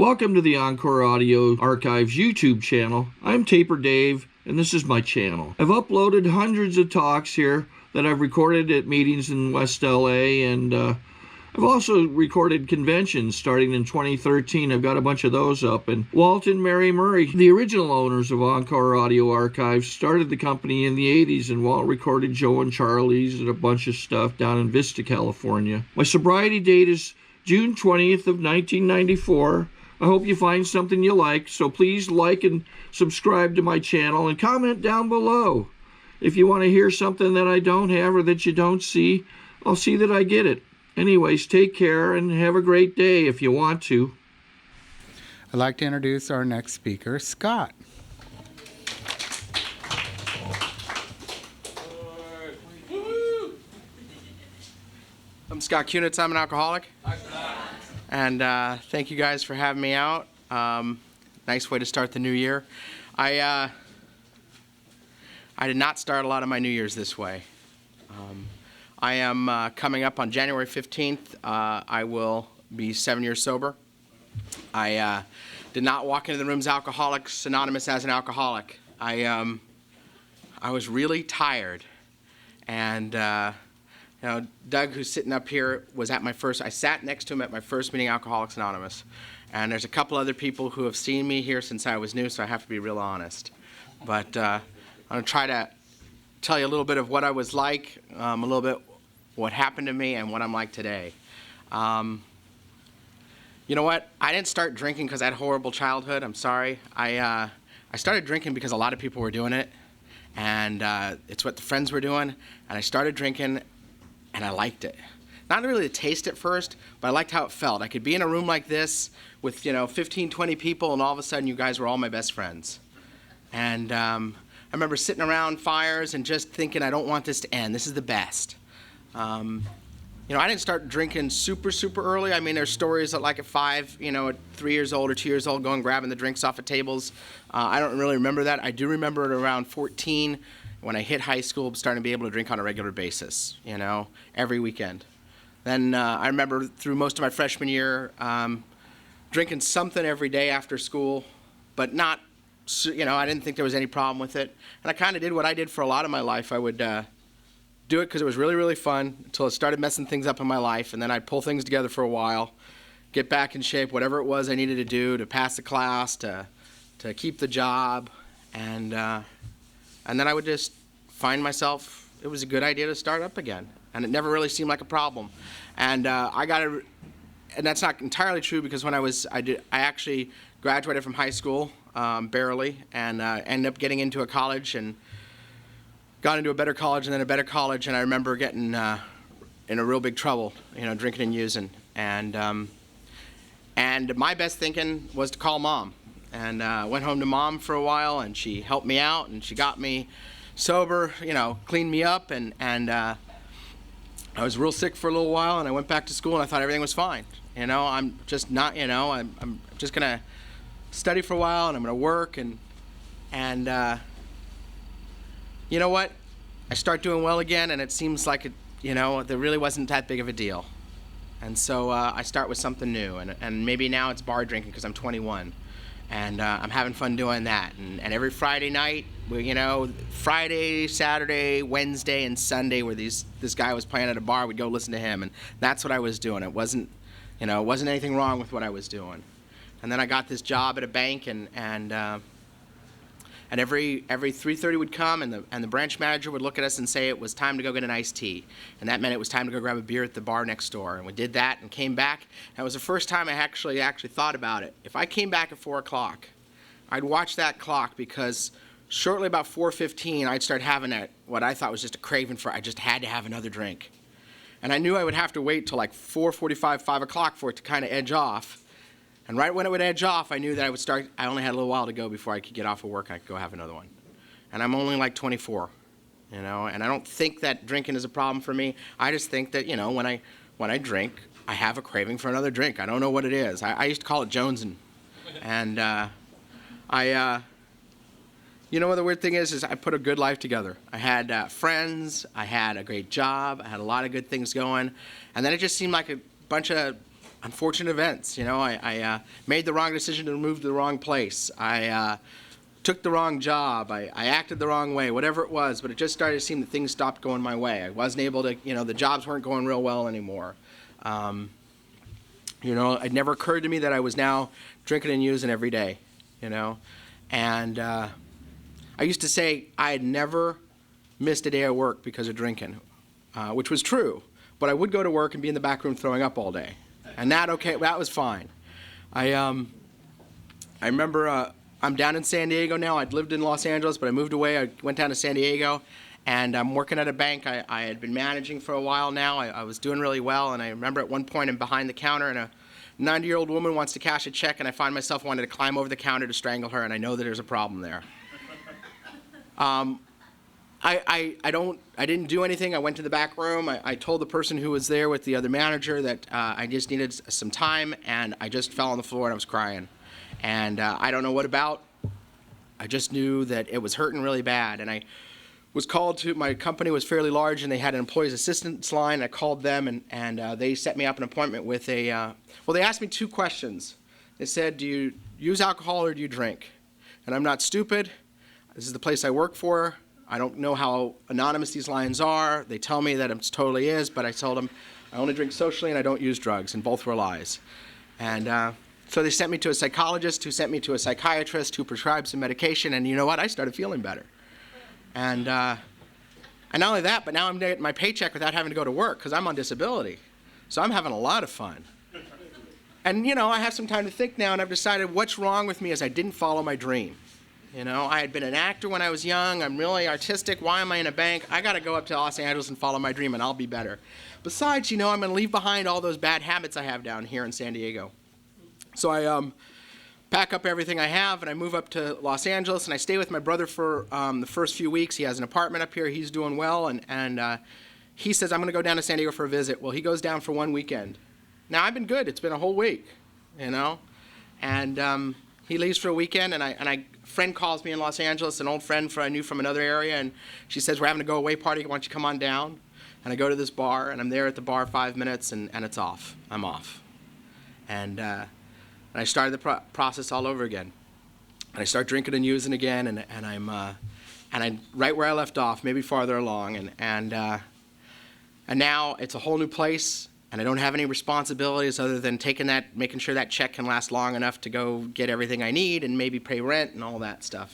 Welcome to the Encore Audio Archives YouTube channel. I'm Taper Dave, and this is my channel. I've uploaded hundreds of talks here that I've recorded at meetings in West LA, and I've also recorded conventions starting in 2013. I've got a bunch of those up. And Walt and Mary Murray, the original owners of Encore Audio Archives, started the company in the 80s, and Walt recorded Joe and Charlie's and a bunch of stuff down in Vista, California. My sobriety date is June 20th of 1994. I hope you find something you like, so please like and subscribe to my channel and comment down below. If you want to hear something that I don't have or that you don't see, I'll see that I get it. Anyways, take care and have a great day if you want to. I'd like to introduce our next speaker, Scott. I'm Scott Kunitz. I'm an alcoholic. And thank you guys for having me out. Nice way to start the new year. I did not start a lot of my New Year's this way. I am coming up on January 15th. I will be 7 years sober. I did not walk into the room as Alcoholics Anonymous as an alcoholic. I was really tired, and you know, Doug, who's sitting up here, was at my first. I sat next to him at my first meeting, Alcoholics Anonymous, and there's a couple other people who have seen me here since I was new, so I have to be real honest. But I'm going to try to tell you a little bit of what I was like, a little bit what happened to me, and what I'm like today. You know what? I didn't start drinking because I had a horrible childhood. I'm sorry. I started drinking because a lot of people were doing it, and it's what the friends were doing, and I started drinking, and I liked it. Not really the taste at first, but I liked how it felt. I could be in a room like this with, 15, 20 people, and all of a sudden you guys were all my best friends. And I remember sitting around fires and just thinking, I don't want this to end. This is the best. I didn't start drinking super early. I mean, there's stories that like at 5, at 3 years old or 2 years old, going grabbing the drinks off of tables. I don't really remember that. I do remember it around 14 when I hit high school, starting to be able to drink on a regular basis, every weekend. Then I remember through most of my freshman year, drinking something every day after school, but not, I didn't think there was any problem with it. And I kind of did what I did for a lot of my life. I would do it because it was really fun until it started messing things up in my life, and then I'd pull things together for a while, get back in shape, whatever it was I needed to do to pass the class, to keep the job, and then I would just find myself, it was a good idea to start up again, and it never really seemed like a problem. And and that's not entirely true, because when I actually graduated from high school, barely, and ended up getting into a college and got into a better college and then a better college, and I remember getting in a real big trouble, drinking and using. And my best thinking was to call Mom. And went home to Mom for a while, and she helped me out, and she got me sober, cleaned me up, and I was real sick for a little while, and I went back to school, and I thought everything was fine. I'm just not, I'm just going to study for a while, and I'm going to work, and you know what? I start doing well again, and it seems like it, there really wasn't that big of a deal. And so I start with something new, and maybe now it's bar drinking because I'm 21. And I'm having fun doing that. And every Friday night, Friday, Saturday, Wednesday, and Sunday, where this guy was playing at a bar, we'd go listen to him. And that's what I was doing. It wasn't anything wrong with what I was doing. And then I got this job at a bank, and every 3:30 would come, and the branch manager would look at us and say it was time to go get an iced tea. And that meant it was time to go grab a beer at the bar next door. And we did that and came back. And it was the first time I actually thought about it. If I came back at 4 o'clock, I'd watch that clock, because shortly about 4:15, I'd start having what I thought was just a craving for, I just had to have another drink. And I knew I would have to wait till like 4:45, 5 o'clock for it to kind of edge off. And right when it would edge off, I knew that I only had a little while to go before I could get off of work and I could go have another one. And I'm only like 24, and I don't think that drinking is a problem for me. I just think that, when I drink, I have a craving for another drink. I don't know what it is. I used to call it jonesing. And the weird thing is I put a good life together. I had friends, I had a great job, I had a lot of good things going, and then it just seemed like a bunch of unfortunate events. You know, I made the wrong decision to move to the wrong place. I took the wrong job. I acted the wrong way, whatever it was. But it just started to seem that things stopped going my way. I wasn't able to, you know, the jobs weren't going real well anymore. You know, it never occurred to me that I was now drinking and using every day, you know. And I used to say I had never missed a day of work because of drinking, which was true. But I would go to work and be in the back room throwing up all day. And that was fine. I remember I'm down in San Diego now. I'd lived in Los Angeles, but I moved away. I went down to San Diego, and I'm working at a bank. I had been managing for a while now. I was doing really well, and I remember at one point I'm behind the counter, and a 90-year-old woman wants to cash a check, and I find myself wanting to climb over the counter to strangle her, and I know that there's a problem there. I didn't do anything. I went to the back room. I told the person who was there with the other manager that I just needed some time, and I just fell on the floor and I was crying. And I don't know what about. I just knew that it was hurting really bad. And I was called to, my company was fairly large, and they had an employee's assistance line. I called them, and they set me up an appointment with well, they asked me 2 questions. They said, do you use alcohol or do you drink? And I'm not stupid. This is the place I work for. I don't know how anonymous these lines are. They tell me that it totally is, but I told them I only drink socially and I don't use drugs, and both were lies. And so they sent me to a psychologist who sent me to a psychiatrist who prescribed some medication, and you know what? I started feeling better. And not only that, but now I'm getting my paycheck without having to go to work because I'm on disability. So I'm having a lot of fun. And, you know, I have some time to think now, and I've decided what's wrong with me is I didn't follow my dream. You know, I had been an actor when I was young. I'm really artistic. Why am I in a bank? I got to go up to Los Angeles and follow my dream, and I'll be better. Besides, you know, I'm going to leave behind all those bad habits I have down here in San Diego. So I pack up everything I have, and I move up to Los Angeles, and I stay with my brother for the first few weeks. He has an apartment up here. He's doing well, and he says, I'm going to go down to San Diego for a visit. Well, he goes down for one weekend. Now, I've been good. It's been a whole week, you know. And he leaves for a weekend, and a friend calls me in Los Angeles, an old friend I knew from another area, and she says, we're having a go-away party. Why don't you come on down? And I go to this bar, and I'm there at the bar 5 minutes, and it's off. I'm off. And I started the process all over again. And I start drinking and using again, and I'm right where I left off, maybe farther along. And now it's a whole new place, and I don't have any responsibilities other than making sure that check can last long enough to go get everything I need and maybe pay rent and all that stuff.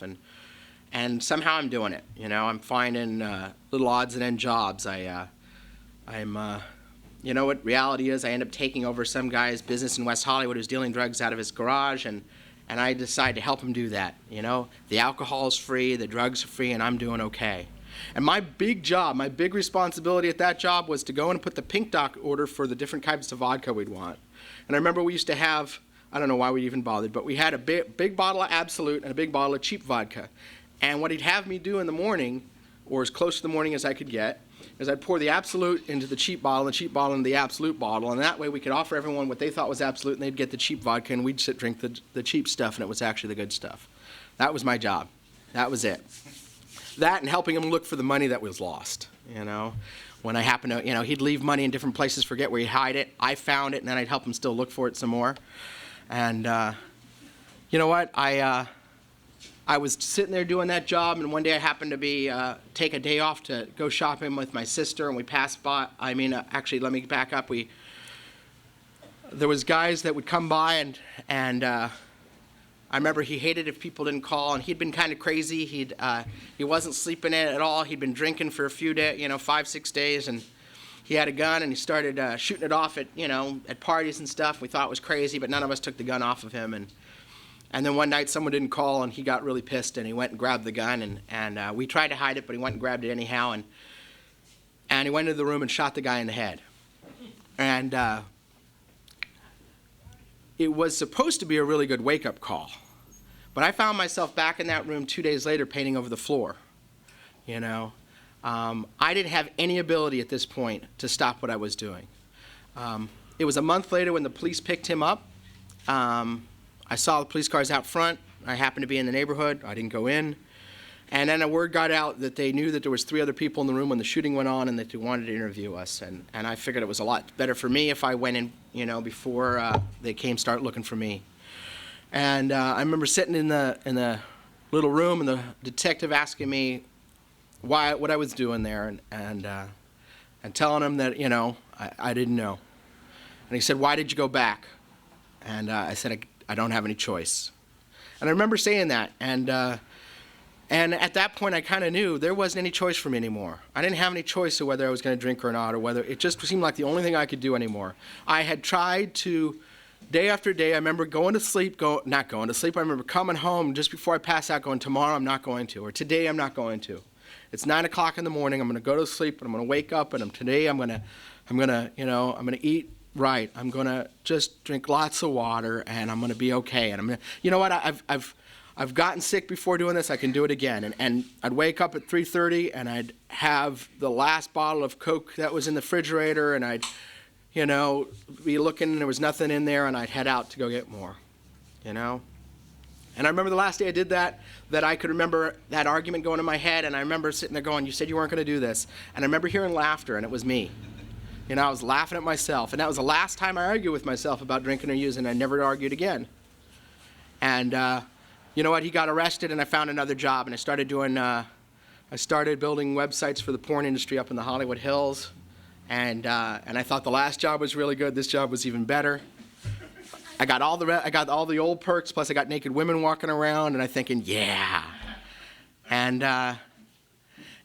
And somehow I'm doing it. You know, I'm finding little odds and end jobs. You know what reality is? I end up taking over some guy's business in West Hollywood who's dealing drugs out of his garage, and I decide to help him do that. You know, the alcohol's free, the drugs are free, and I'm doing okay. And my big job, my big responsibility at that job was to go and put the pink doc order for the different types of vodka we'd want. And I remember we used to have, I don't know why we even bothered, but we had a big bottle of Absolute and a big bottle of cheap vodka. And what he'd have me do in the morning, or as close to the morning as I could get, is I'd pour the Absolute into the cheap bottle, and the cheap bottle into the Absolute bottle, and that way we could offer everyone what they thought was Absolute, and they'd get the cheap vodka, and we'd drink the cheap stuff, and it was actually the good stuff. That was my job. That was it. That and helping him look for the money that was lost, you know. When I happened to, you know, he'd leave money in different places, forget where he'd hide it. I found it, and then I'd help him still look for it some more. And you know what? I was sitting there doing that job, and one day I happened to take a day off to go shopping with my sister, and we passed by. Actually, let me back up. There was guys that would come by, and I remember he hated if people didn't call, and he'd been kind of crazy. He wasn't sleeping in at all. He'd been drinking for a few days, 5-6 days, and he had a gun, and he started shooting it off at parties and stuff. We thought it was crazy, but none of us took the gun off of him. And then one night someone didn't call, and he got really pissed, and he went and grabbed the gun, and we tried to hide it, but he went and grabbed it anyhow, and he went into the room and shot the guy in the head. And it was supposed to be a really good wake-up call, but I found myself back in that room 2 days later painting over the floor. You know, I didn't have any ability at this point to stop what I was doing. It was a month later when the police picked him up. I saw the police cars out front. I happened to be in the neighborhood. I didn't go in. And then a word got out that they knew that there was 3 other people in the room when the shooting went on and that they wanted to interview us. And I figured it was a lot better for me if I went in, before they start looking for me. And I remember sitting in the little room and the detective asking me what I was doing there and telling him that, I didn't know. And he said, "Why did you go back?" And I said, I don't have any choice. And I remember saying that, and at that point I kind of knew there wasn't any choice for me anymore. I didn't have any choice of whether I was going to drink or not, or whether it just seemed like the only thing I could do anymore. I had tried to, day after day, I remember going to sleep, not going to sleep, I remember coming home just before I pass out going, tomorrow I'm not going to, or today I'm not going to. It's 9 o'clock in the morning, I'm going to go to sleep, and I'm going to wake up, and today I'm going to eat right. I'm going to just drink lots of water, and I'm going to be okay. And I'm going to, you know what, I've gotten sick before doing this, I can do it again. And I'd wake up at 3:30, and I'd have the last bottle of Coke that was in the refrigerator, and I'd, be looking, and there was nothing in there, and I'd head out to go get more, And I remember the last day I did that I could remember that argument going in my head, and I remember sitting there going, you said you weren't going to do this. And I remember hearing laughter, and it was me. I was laughing at myself, and that was the last time I argued with myself about drinking or using. I never argued again. And you know what? He got arrested, and I found another job, and I started building websites for the porn industry up in the Hollywood Hills. And I thought the last job was really good. This job was even better. I got all the old perks, plus I got naked women walking around, and I'm thinking, yeah. And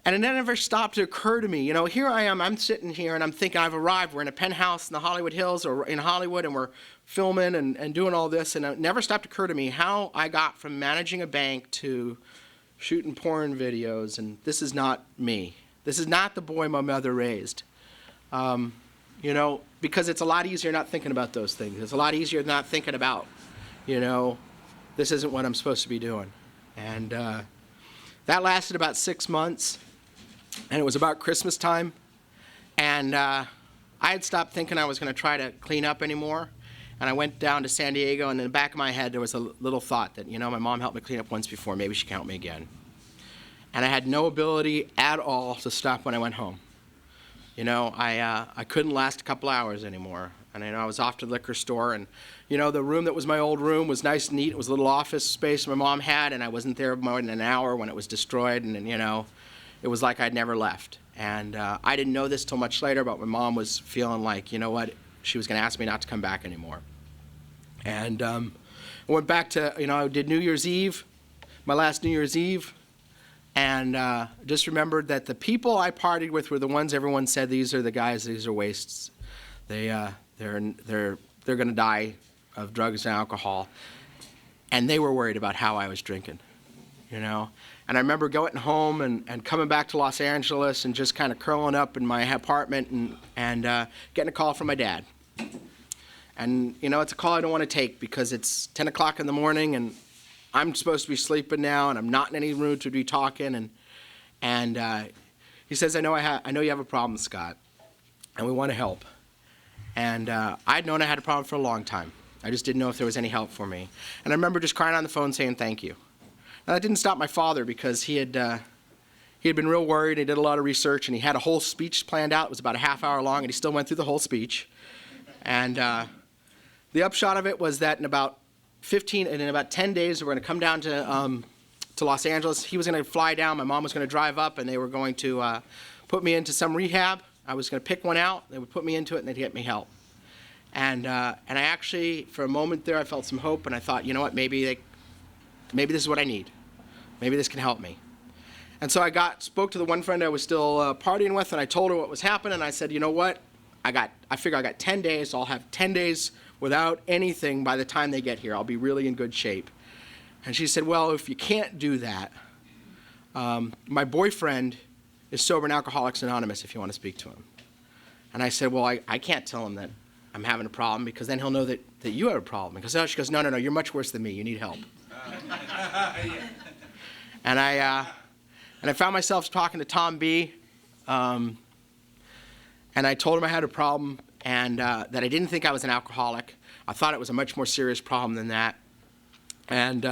it never stopped to occur to me. Here I am, I'm sitting here, and I'm thinking I've arrived. We're in a penthouse in the Hollywood Hills, or in Hollywood, and we're filming and doing all this, and it never stopped to occur to me how I got from managing a bank to shooting porn videos, and this is not me. This is not the boy my mother raised. Because it's a lot easier not thinking about those things. It's a lot easier not thinking about, this isn't what I'm supposed to be doing. And that lasted about 6 months, and it was about Christmas time. And I had stopped thinking I was going to try to clean up anymore. And I went down to San Diego, and in the back of my head there was a little thought that, my mom helped me clean up once before, maybe she can help me again. And I had no ability at all to stop when I went home. I couldn't last a couple hours anymore. And I was off to the liquor store, and the room that was my old room was nice and neat. It was a little office space my mom had, and I wasn't there more than an hour when it was destroyed, and it was like I'd never left. And I didn't know this till much later, but my mom was feeling like, she was going to ask me not to come back anymore. And I went back to, I did New Year's Eve, my last New Year's Eve, and just remembered that the people I partied with were the ones everyone said, these are the guys, these are wastes. They're going to die of drugs and alcohol. And they were worried about how I was drinking, And I remember going home and coming back to Los Angeles and just kind of curling up in my apartment and getting a call from my dad. And, it's a call I don't want to take because it's 10 o'clock in the morning and I'm supposed to be sleeping now, and I'm not in any mood to be talking. And he says, I know you have a problem, Scott, and we want to help. And I'd known I had a problem for a long time. I just didn't know if there was any help for me. And I remember just crying on the phone saying thank you. Now, that didn't stop my father because he had been real worried. He did a lot of research, and he had a whole speech planned out. It was about a half hour long, and he still went through the whole speech. And the upshot of it was that in about 10 days, we were going to come down to Los Angeles. He was going to fly down. My mom was going to drive up, and they were going to put me into some rehab. I was going to pick one out. They would put me into it, and they'd get me help. And I actually, for a moment there, I felt some hope, and I thought, you know what, maybe this is what I need. Maybe this can help me. And so I spoke to the one friend I was still partying with, and I told her what was happening. And I said, you know what, I figure I got 10 days, so I'll have 10 days without anything by the time they get here. I'll be really in good shape. And she said, well, if you can't do that, my boyfriend is sober in Alcoholics Anonymous if you want to speak to him. And I said, well, I can't tell him that I'm having a problem because then he'll know that you have a problem. She goes, no, you're much worse than me. You need help. And I found myself talking to Tom B. And I told him I had a problem and that I didn't think I was an alcoholic. I thought it was a much more serious problem than that. And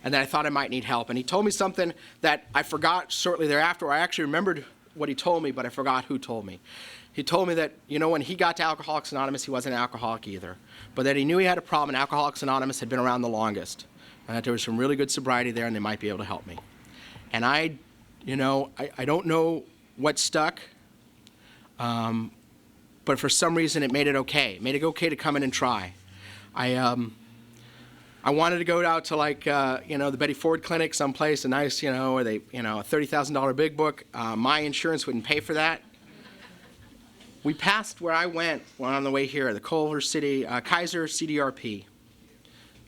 and that I thought I might need help. And he told me something that I forgot shortly thereafter. I actually remembered what he told me, but I forgot who told me. He told me that, you know, when he got to Alcoholics Anonymous, he wasn't an alcoholic either, but that he knew he had a problem, and Alcoholics Anonymous had been around the longest, and that there was some really good sobriety there, and they might be able to help me. And I don't know what stuck, but for some reason it made it okay. It made it okay to come in and try. I wanted to go out to, like, the Betty Ford Clinic someplace, a nice, where they, a $30,000 big book. My insurance wouldn't pay for that. We passed where I went on the way here, the Culver City, Kaiser CDRP.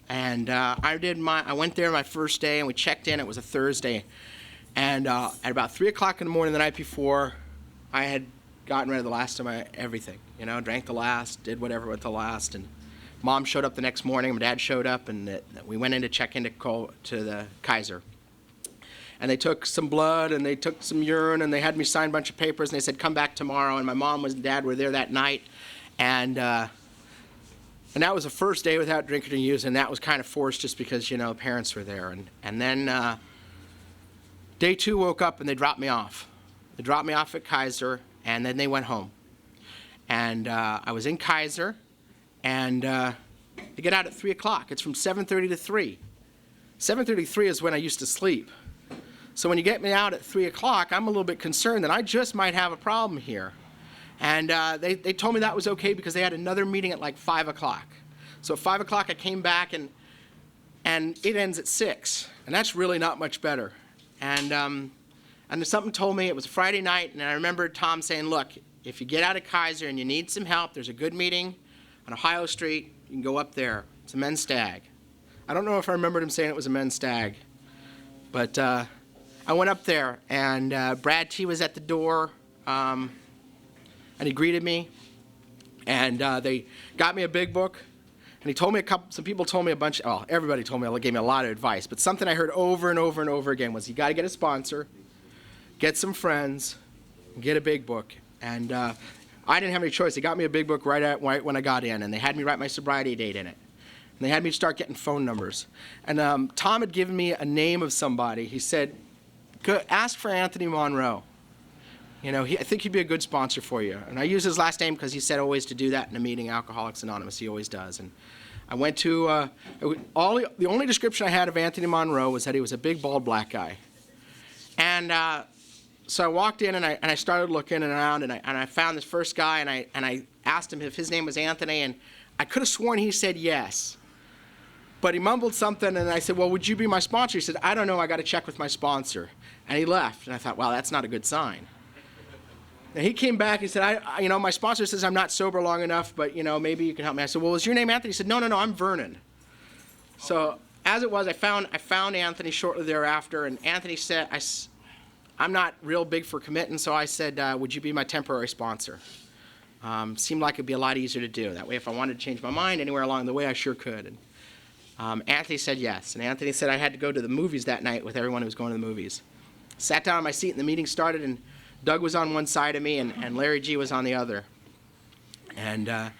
And I went there my first day, and we checked in. It was a Thursday. And at about 3 o'clock in the morning the night before, I had gotten rid of the last of my everything. Drank the last, did whatever with the last. And Mom showed up the next morning, my dad showed up, and we went in to check into the Kaiser. And they took some blood, and they took some urine, and they had me sign a bunch of papers, and they said, come back tomorrow. And my mom and dad were there that night. And that was the first day without drinking or using, and that was kind of forced just because, parents were there. And then day 2 woke up, and they dropped me off. They dropped me off at Kaiser, and then they went home. And I was in Kaiser, and they get out at 3 o'clock. It's from 7:30 to 3. 7:30 to 3 is when I used to sleep. So when you get me out at 3 o'clock, I'm a little bit concerned that I just might have a problem here. And they told me that was okay because they had another meeting at like 5 o'clock. So at 5 o'clock I came back, and it ends at 6. And that's really not much better. And something told me, it was a Friday night, and I remember Tom saying, look, if you get out of Kaiser and you need some help, there's a good meeting on Ohio Street, you can go up there. It's a men's stag. I don't know if I remembered him saying it was a men's stag, but I went up there, and Brad T was at the door, and he greeted me, and they got me a big book, and he told me some people told me everybody told me, gave me a lot of advice, but something I heard over and over and over again was you got to get a sponsor, get some friends, and get a big book. And I didn't have any choice. They got me a big book right when I got in, and they had me write my sobriety date in it. And they had me start getting phone numbers. And Tom had given me a name of somebody. He said, ask for Anthony Monroe. I think he'd be a good sponsor for you. And I use his last name because he said always to do that in a meeting, Alcoholics Anonymous. He always does. And I went to, the only description I had of Anthony Monroe was that he was a big, bald, black guy. And so I walked in, and I started looking around, and I found this first guy, and I asked him if his name was Anthony, and I could have sworn he said yes. But he mumbled something, and I said, well, would you be my sponsor? He said, I don't know, I got to check with my sponsor. And he left, and I thought, wow, that's not a good sign. And he came back, he said, my sponsor says I'm not sober long enough, but, maybe you can help me. I said, well, is your name Anthony? He said, no, I'm Vernon. So as it was, I found Anthony shortly thereafter, and Anthony said, I'm not real big for committing, so I said, would you be my temporary sponsor? Seemed like it'd be a lot easier to do. That way, if I wanted to change my mind anywhere along the way, I sure could. And Anthony said yes. And Anthony said I had to go to the movies that night with everyone who was going to the movies. Sat down on my seat, and the meeting started, and Doug was on one side of me, and Larry G was on the other. And I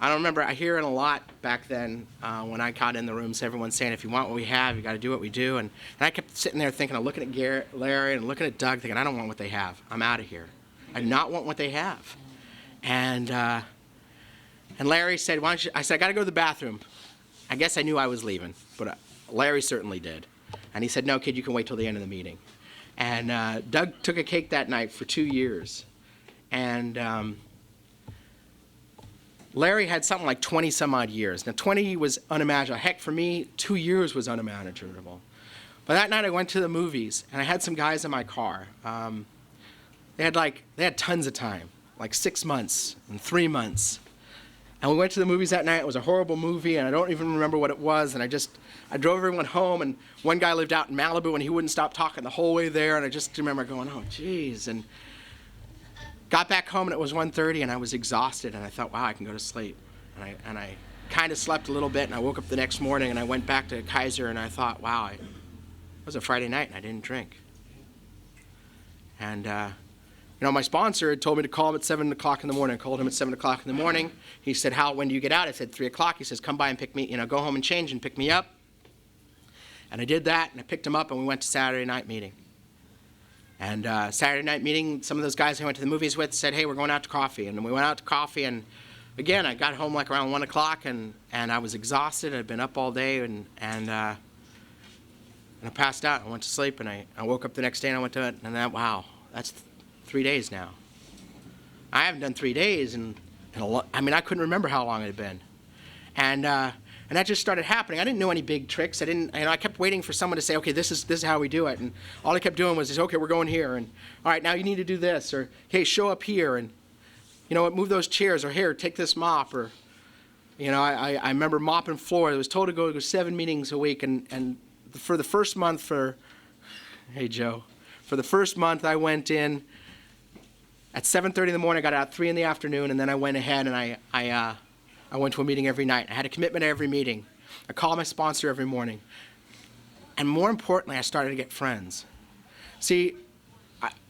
don't remember, I hear it a lot back then when I got in the rooms, everyone saying, if you want what we have, you got to do what we do. And I kept sitting there thinking, I'm looking at Larry and looking at Doug, thinking, I don't want what they have. I'm out of here. I do not want what they have. And Larry said, why don't you, I said, I got to go to the bathroom. I guess I knew I was leaving, but Larry certainly did. And he said, no, kid, you can wait till the end of the meeting. And Doug took a cake that night for 2 years. And Larry had something like 20 some odd years. Now 20 was unimaginable. Heck, for me, 2 years was unimaginable. But that night I went to the movies, and I had some guys in my car. They had tons of time, like 6 months and 3 months. And we went to the movies that night. It was a horrible movie, and I don't even remember what it was. And I drove everyone home, and one guy lived out in Malibu, and he wouldn't stop talking the whole way there. And I just remember going, oh, geez. And got back home, and it was 1:30, and I was exhausted. And I thought, wow, I can go to sleep. And I kind of slept a little bit, and I woke up the next morning, and I went back to Kaiser, and I thought, wow, it was a Friday night, and I didn't drink. And my sponsor had told me to call him at 7 o'clock in the morning. I called him at 7 o'clock in the morning. He said, Hal, when do you get out? I said, 3 o'clock. He says, come by and pick me, go home and change and pick me up. And I did that, and I picked him up, and we went to Saturday night meeting. And Saturday night meeting, some of those guys I went to the movies with said, hey, we're going out to coffee. And we went out to coffee, and again, I got home like around 1 o'clock, and I was exhausted. I'd been up all day, and I passed out. I went to sleep, and I woke up the next day, and I went to it, and then, wow, that's 3 days now. I haven't done 3 days, and I mean, I couldn't remember how long it had been. And that just started happening. I didn't know any big tricks. I kept waiting for someone to say, okay, this is how we do it. And all I kept doing was, okay, we're going here. And all right, now you need to do this. Or, hey, show up here. And, you know what, move those chairs. Or, here, take this mop. Or, you know, I remember mopping floor. I was told to go to 7 meetings a week. And for the first month hey, Joe, for the first month I went in at 7:30 in the morning. I got out at 3 in the afternoon. And then I went ahead and I went to a meeting every night. I had a commitment at every meeting. I called my sponsor every morning. And more importantly, I started to get friends. See,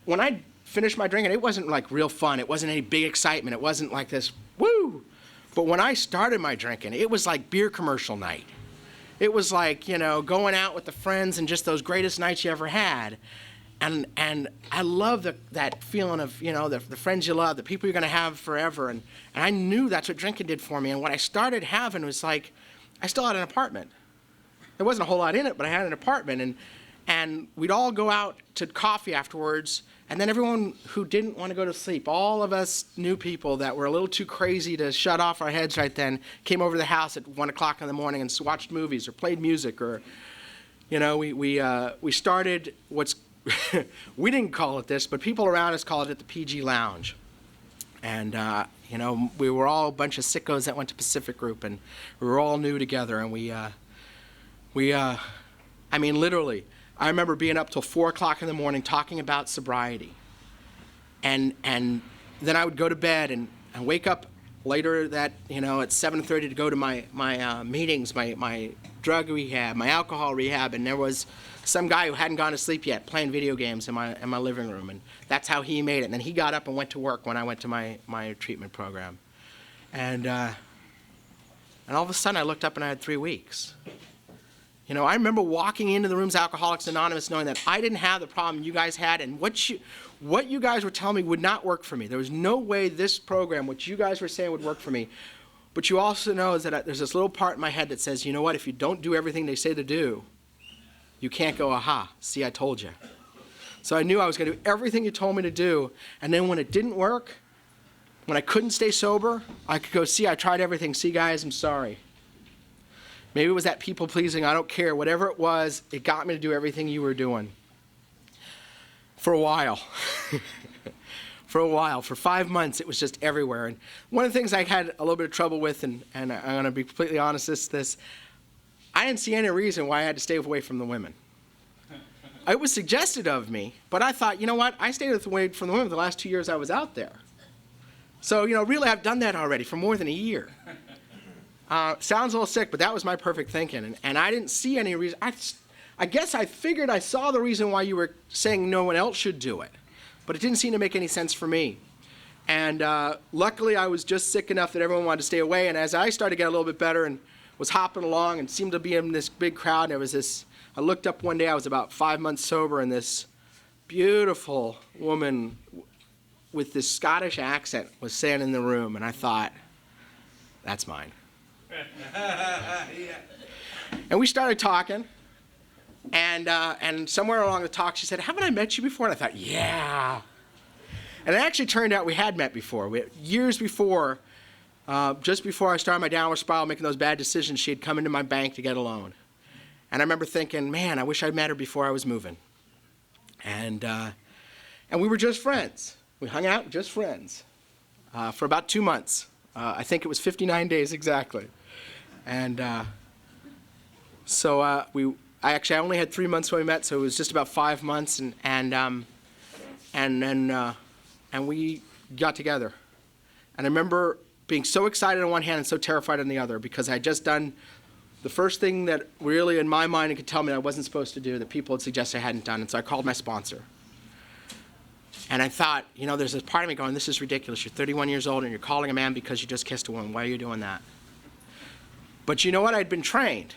when I finished my drinking, it wasn't like real fun. It wasn't any big excitement. It wasn't like this, woo! But when I started my drinking, it was like beer commercial night. It was like, you know, going out with the friends and just those greatest nights you ever had. And I love that feeling of, you know, the friends you love, the people you're going to have forever. And I knew that's what drinking did for me. And what I started having was like, I still had an apartment. There wasn't a whole lot in it, but I had an apartment. And we'd all go out to coffee afterwards. And then everyone who didn't want to go to sleep, all of us new people that were a little too crazy to shut off our heads right then, came over to the house at 1 o'clock in the morning and watched movies or played music. Or, you know, we started what's we didn't call it this, but people around us called it the PG Lounge. And, you know, we were all a bunch of sickos that went to Pacific Group, and we were all new together. And I mean, literally, I remember being up till 4 o'clock in the morning talking about sobriety. And then I would go to bed and wake up later that, you know, at 7:30 to go to my meetings, my drug rehab, my alcohol rehab, and there was some guy who hadn't gone to sleep yet playing video games in my living room, and that's how he made it. And then he got up and went to work when I went to my treatment program. And all of a sudden I looked up and I had 3 weeks. You know, I remember walking into the rooms Alcoholics Anonymous knowing that I didn't have the problem you guys had, and what you guys were telling me would not work for me. There was no way this program, what you guys were saying, would work for me. But you also know is that there's this little part in my head that says, you know what, if you don't do everything they say to do, you can't go, aha, see, I told you. So I knew I was going to do everything you told me to do, and then when it didn't work, when I couldn't stay sober, I could go, see, I tried everything. See, guys, I'm sorry. Maybe it was that people-pleasing, I don't care. Whatever it was, it got me to do everything you were doing. For a while. For 5 months, it was just everywhere. And one of the things I had a little bit of trouble with, and I'm going to be completely honest, is this. I didn't see any reason why I had to stay away from the women. It was suggested of me, but I thought, you know what? I stayed away from the women the last 2 years I was out there. So, you know, really, I've done that already for more than a year. Sounds a little sick, but that was my perfect thinking. And I didn't see any reason. I guess I figured I saw the reason why you were saying no one else should do it, but it didn't seem to make any sense for me. And luckily, I was just sick enough that everyone wanted to stay away. And as I started to get a little bit better and was hopping along and seemed to be in this big crowd, and there was this, I looked up one day, I was about 5 months sober, and this beautiful woman with this Scottish accent was standing in the room, and I thought, that's mine. And we started talking, and somewhere along the talk, she said, haven't I met you before? And I thought, yeah. And it actually turned out we had met before. Years before, just before I started my downward spiral, making those bad decisions, she had come into my bank to get a loan. And I remember thinking, man, I wish I'd met her before I was moving. And we were just friends. We hung out, just friends, for about 2 months. I think it was 59 days exactly. And so I only had 3 months when we met, so it was just about 5 months, and we got together. And I remember being so excited on one hand and so terrified on the other, because I had just done the first thing that really in my mind it could tell me I wasn't supposed to do, that people had suggested I hadn't done. And so I called my sponsor. And I thought, you know, there's this part of me going, this is ridiculous. You're 31 years old and you're calling a man because you just kissed a woman. Why are you doing that? But you know what? I'd been trained.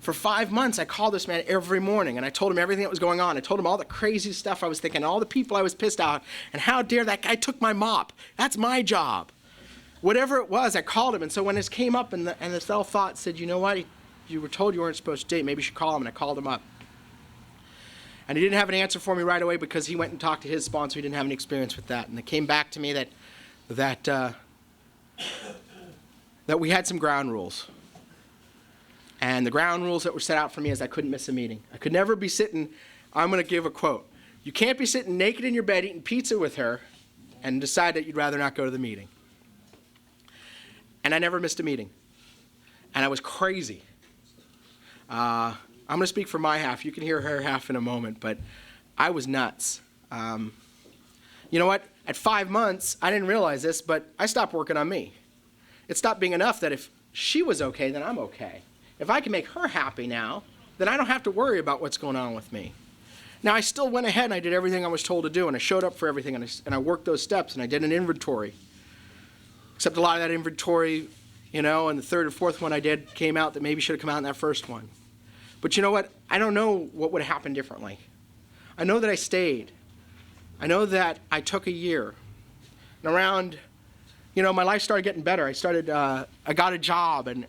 For 5 months, I called this man every morning, and I told him everything that was going on. I told him all the crazy stuff I was thinking, all the people I was pissed out, and how dare that guy took my mop. That's my job. Whatever it was, I called him. And so when this came up, and this little thought said, you know what, you were told you weren't supposed to date, maybe you should call him, and I called him up. And he didn't have an answer for me right away because he went and talked to his sponsor. He didn't have any experience with that. And it came back to me that we had some ground rules. And the ground rules that were set out for me is I couldn't miss a meeting. I could never be sitting, I'm going to give a quote. You can't be sitting naked in your bed eating pizza with her and decide that you'd rather not go to the meeting. And I never missed a meeting. And I was crazy. I'm going to speak for my half. You can hear her half in a moment, but I was nuts. You know what? At 5 months, I didn't realize this, but I stopped working on me. It stopped being enough that if she was okay, then I'm okay. If I can make her happy now, then I don't have to worry about what's going on with me. Now, I still went ahead and I did everything I was told to do, and I showed up for everything, and I worked those steps, and I did an inventory. Except a lot of that inventory, you know, and the third or fourth one I did came out that maybe should have come out in that first one. But you know what? I don't know what would have happened differently. I know that I stayed. I know that I took a year. And around, you know, my life started getting better. I got a job, and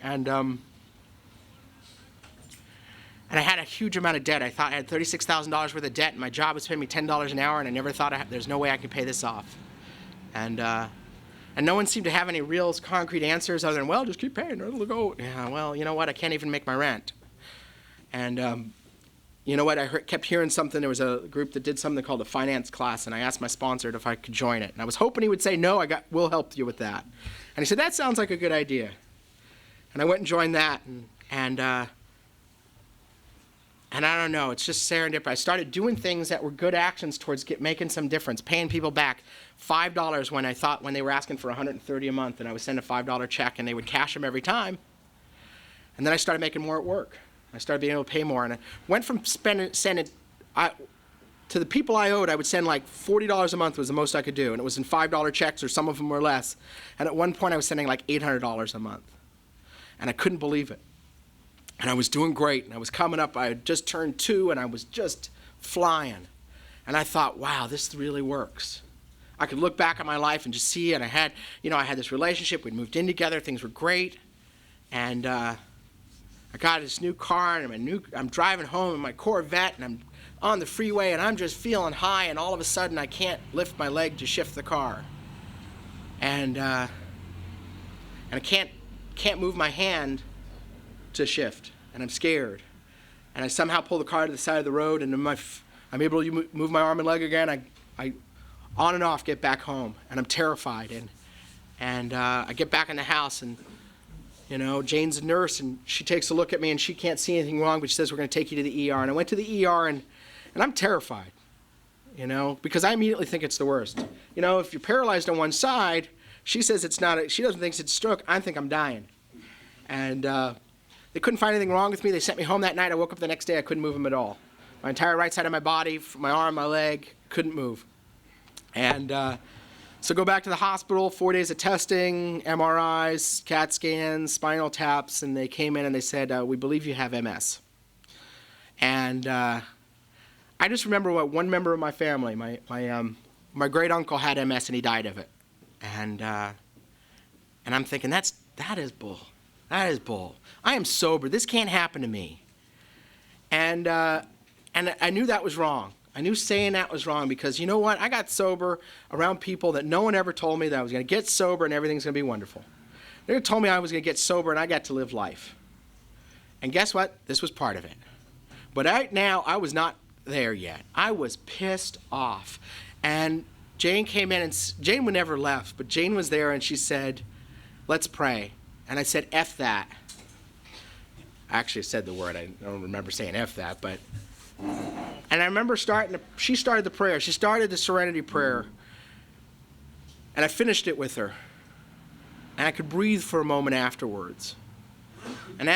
I had a huge amount of debt. I thought I had $36,000 worth of debt, and my job was paying me $10 an hour, and I never thought there's no way I could pay this off. And no one seemed to have any real concrete answers other than, well, just keep paying, or it'll go. Yeah, well, you know what? I can't even make my rent. And you know what? I kept hearing something. There was a group that did something called a finance class, and I asked my sponsor if I could join it. And I was hoping he would say, no, we'll help you with that. And he said, that sounds like a good idea. And I went and joined that, and I don't know, it's just serendipity. I started doing things that were good actions towards making some difference, paying people back $5 when they were asking for $130 a month, and I would send a $5 check, and they would cash them every time. And then I started making more at work. I started being able to pay more, and I went from sending to the people I owed, I would send like $40 a month was the most I could do, and it was in $5 checks, or some of them were less. And at one point, I was sending like $800 a month, and I couldn't believe it. And I was doing great, and I was coming up. I had just turned 2, and I was just flying. And I thought, wow, this really works. I could look back at my life and just see, and I had this relationship. We'd moved in together. Things were great. And I got this new car, and I'm driving home in my Corvette, and I'm on the freeway, and I'm just feeling high, and all of a sudden, I can't lift my leg to shift the car. And I can't move my hand to shift, and I'm scared. And I somehow pull the car to the side of the road, and I'm able to move my arm and leg again. I on and off get back home, and I'm terrified. And I get back in the house, and you know, Jane's a nurse, and she takes a look at me, and she can't see anything wrong, but she says, we're going to take you to the ER. And I went to the ER, and I'm terrified, you know, because I immediately think it's the worst. You know, if you're paralyzed on one side, she says it's not, she doesn't think it's a stroke. I think I'm dying. And they couldn't find anything wrong with me. They sent me home that night. I woke up the next day. I couldn't move them at all. My entire right side of my body, my arm, my leg, couldn't move. And so go back to the hospital, 4 days of testing, MRIs, CAT scans, spinal taps, and they came in and they said, we believe you have MS. And I just remember what one member of my family, my great uncle had MS and he died of it. And I'm thinking, that is bull. That is bull. I am sober. This can't happen to me. And I knew that was wrong. I knew saying that was wrong because, you know what? I got sober around people that no one ever told me that I was going to get sober and everything's going to be wonderful. They told me I was going to get sober and I got to live life. And guess what? This was part of it. But right now, I was not there yet. I was pissed off. And Jane came in, and Jane would never left, but Jane was there and she said, let's pray. And I said, F that. I actually said the word. I don't remember saying F that, but. And I remember she started the prayer. She started the serenity prayer. And I finished it with her. And I could breathe for a moment afterwards. And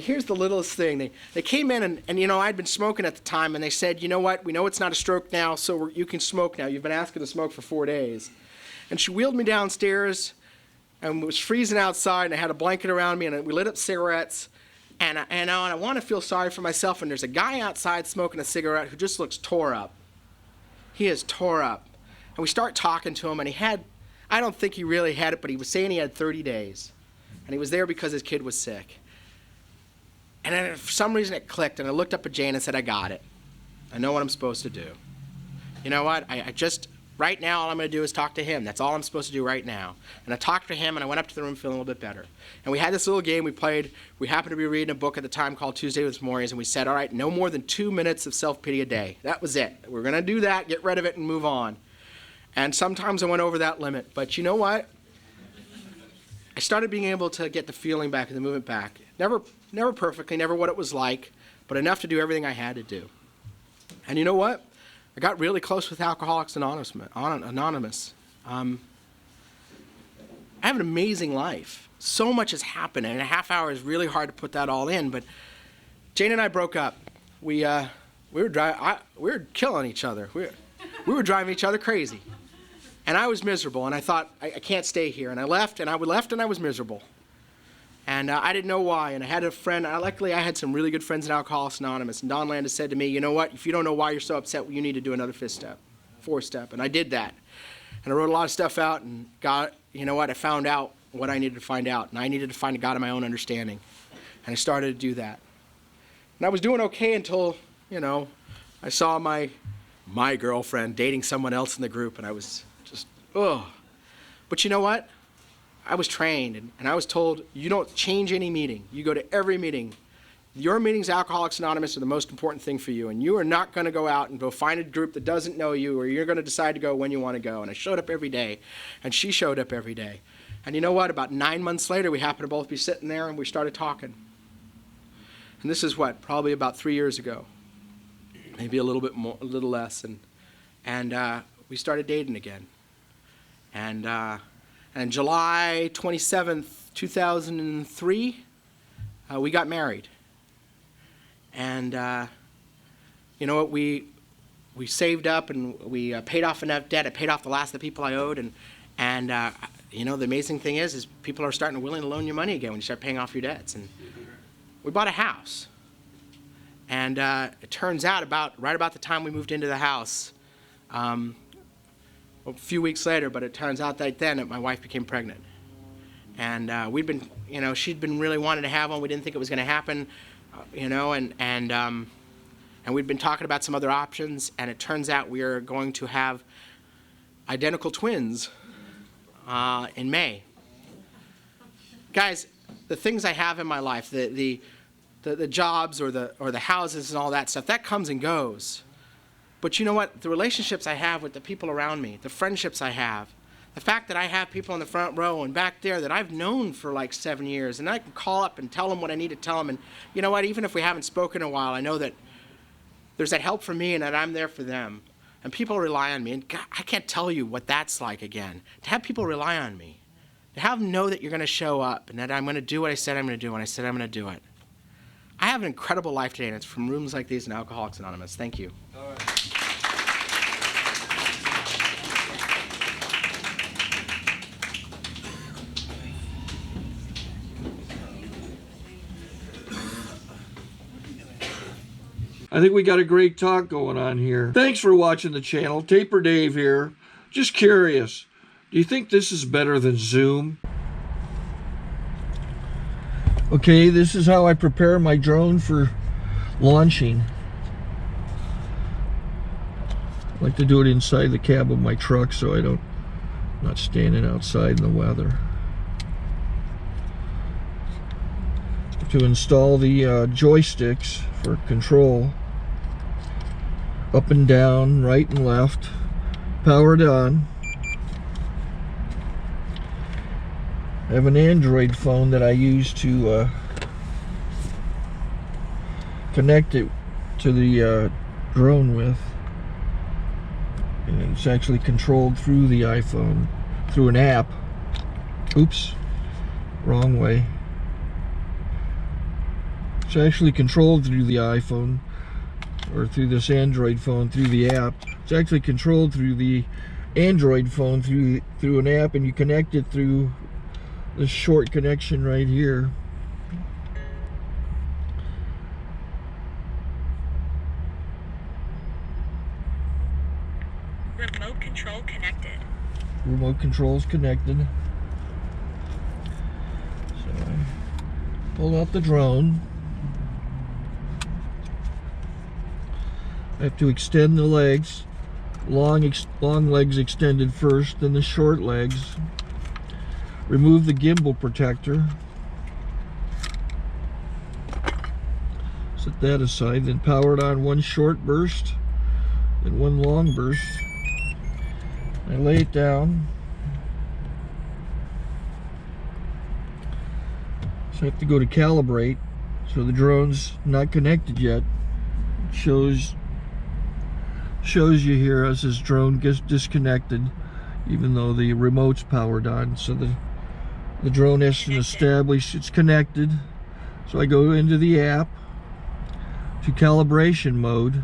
here's the littlest thing. They came in, and you know, I'd been smoking at the time, and they said, you know what, we know it's not a stroke now, so you can smoke now. You've been asking to smoke for 4 days. And she wheeled me downstairs, and it was freezing outside, and I had a blanket around me, and we lit up cigarettes, And I want to feel sorry for myself, and there's a guy outside smoking a cigarette who just looks tore up. He is tore up. And we start talking to him, and I don't think he really had it, but he was saying he had 30 days. And he was there because his kid was sick. And then for some reason it clicked, and I looked up at Jane and said, I got it. I know what I'm supposed to do. You know what? Right now, all I'm going to do is talk to him. That's all I'm supposed to do right now. And I talked to him, and I went up to the room feeling a little bit better. And we had this little game we played. We happened to be reading a book at the time called Tuesday with Maury's, and we said, all right, no more than 2 minutes of self-pity a day. That was it. We're going to do that, get rid of it, and move on. And sometimes I went over that limit. But you know what? I started being able to get the feeling back and the movement back. Never perfectly, never what it was like, but enough to do everything I had to do. And you know what? I got really close with Alcoholics Anonymous. I have an amazing life. So much has happened, and a half hour is really hard to put that all in, but Jane and I broke up. We were killing each other. We were driving each other crazy. And I was miserable, and I thought, I can't stay here. And I left, and I was miserable. And I didn't know why, and I had a friend. Luckily, I had some really good friends in Alcoholics Anonymous, and Don Landis said to me, you know what, if you don't know why you're so upset, well, you need to do another fourth step, and I did that. And I wrote a lot of stuff out, and you know what, I found out what I needed to find out, and I needed to find a God of my own understanding. And I started to do that. And I was doing okay until, you know, I saw my girlfriend dating someone else in the group, and I was just, ugh. But you know what? I was trained, and I was told, you don't change any meeting. You go to every meeting. Your meetings, Alcoholics Anonymous, are the most important thing for you, and you are not going to go out and go find a group that doesn't know you, or you're going to decide to go when you want to go. And I showed up every day, and she showed up every day. And you know what? About 9 months later, we happened to both be sitting there, and we started talking. And this is what, probably about 3 years ago, maybe a little bit more, a little less, and we started dating again. And July 27th, 2003, we got married. And you know what, we saved up, and we paid off enough debt. I paid off the last of the people I owed, and you know, the amazing thing is people are starting to willing to loan you money again when you start paying off your debts. And we bought a house. And it turns out right about the time we moved into the house, a few weeks later, but it turns out that then my wife became pregnant. And we'd been, you know, she'd been really wanting to have one. We didn't think it was going to happen, you know, and we'd been talking about some other options, and it turns out we are going to have identical twins in May. Guys, the things I have in my life, the jobs or the houses and all that stuff, that comes and goes. But you know what? The relationships I have with the people around me, the friendships I have, the fact that I have people in the front row and back there that I've known for like 7 years, and I can call up and tell them what I need to tell them. And you know what? Even if we haven't spoken in a while, I know that there's that help for me and that I'm there for them. And people rely on me. And God, I can't tell you what that's like again. To have people rely on me. To have them know that you're going to show up and that I'm going to do what I said I'm going to do when I said I'm going to do it. I have an incredible life today, and it's from rooms like these in Alcoholics Anonymous. Thank you. All right. I think we got a great talk going on here. Thanks for watching the channel. Taper Dave here. Just curious, do you think this is better than Zoom? Okay, this is how I prepare my drone for launching. I like to do it inside the cab of my truck so I'm not standing outside in the weather. To install the joysticks for control, up and down, right and left, powered on. I have an Android phone that I use to connect it to the drone with, and it's actually controlled through the iPhone, through an app. Oops, wrong way. It's actually controlled through the iPhone, or through this Android phone, through the app. It's actually controlled through the Android phone, through an app, and you connect it through this short connection right here. Remote control connected. Remote control's connected. So I pull out the drone. I have to extend the legs. Long legs extended first, then the short legs. Remove the gimbal protector. Set that aside, then power it on one short burst and one long burst. I lay it down. So I have to go to calibrate. So the drone's not connected yet. It shows you here as this drone gets disconnected, even though the remote's powered on. So the drone has to establish it's connected. So I go into the app to calibration mode.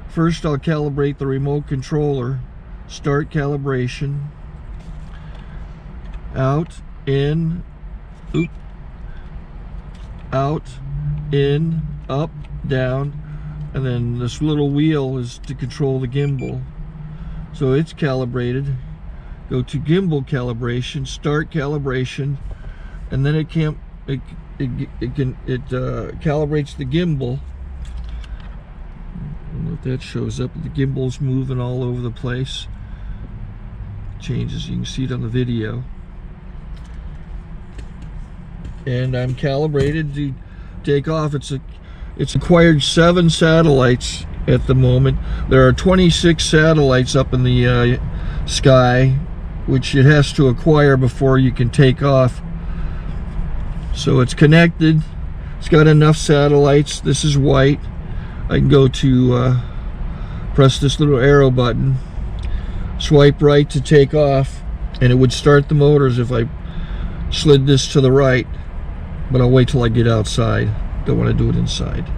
First I'll calibrate the remote controller. Start calibration. Out, in, out, in, up, down, and then this little wheel is to control the gimbal. So it's calibrated. Go to gimbal calibration, start calibration, and then it calibrates the gimbal. I don't know if that shows up. The gimbal's moving all over the place. Changes, you can see it on the video. And I'm calibrated to take off. It's acquired 7 satellites at the moment. There are 26 satellites up in the sky, which it has to acquire before you can take off. So it's connected. It's got enough satellites. This is white. I can go to press this little arrow button, swipe right to take off, and it would start the motors if I slid this to the right. But I'll wait till I get outside. Don't want to do it inside.